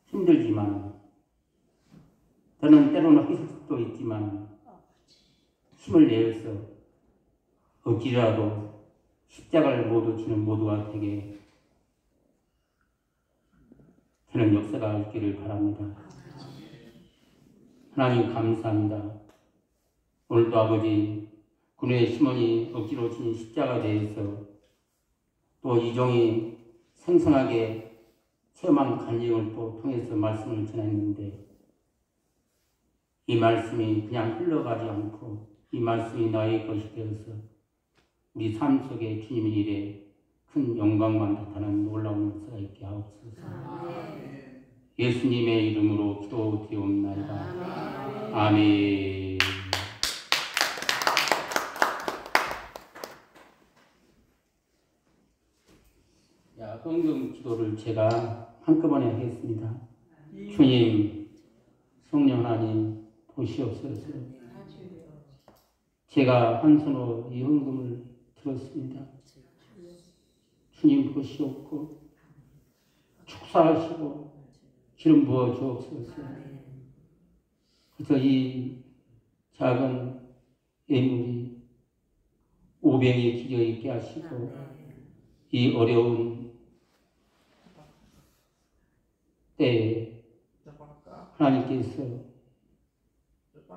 힘들지만 저는 때로는 하기 수도 있지만 힘을 내어서 억지라도 십자가를 모두 지는 모두가 되게 되는 역사가 있기를 바랍니다. 하나님 감사합니다. 오늘도 아버지 구린의 시몬이 억지로 진 십자가에 대해서 또 이종이 생생하게 체험한 간증을 또 통해서 말씀을 전했는데 이 말씀이 그냥 흘러가지 않고 이 말씀이 나의 것이 되어서 우리 삶 속에 주님의 일에 큰 영광만 나타나는 놀라운 역사가 있게 하옵소서. 예수님의 이름으로 기도드리옵나이다. 아멘. 자, 헌금 기도를 제가 한꺼번에 하겠습니다. 주님, 성령 하나님 보시옵소서. 제가 한 손으로 이 헌금을 들었습니다. 주님 보시옵고 축사하시고 기름 부어 주옵소서. 그래서 이 작은 예물이 오병이 기져 있게 하시고 이 어려운 때에 하나님께서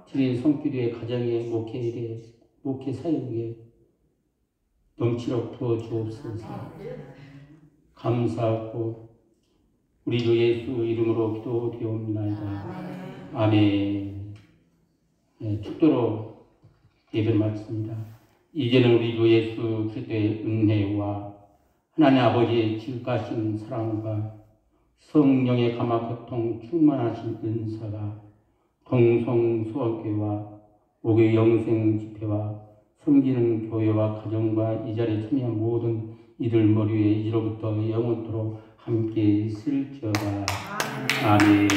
드린 손길의 가정의 목회일에 목회 사역에 넘치도록 부어 주옵소서. 감사하고 우리 주 예수 이름으로 기도드리옵나이다. 아멘. 네, 축도로 예배를 마칩니다. 이제는 우리 주 예수 그리스도의 은혜와 하나님 아버지의 지극하신 사랑과 성령의 감화교통 충만하신 은사가 동성수원교회와 5개 영생 집회와 섬기는 교회와 가정과 이 자리에 참여한 모든 이들 머리 위에 이로부터 영원토록 함께 있을지어다. 아멘.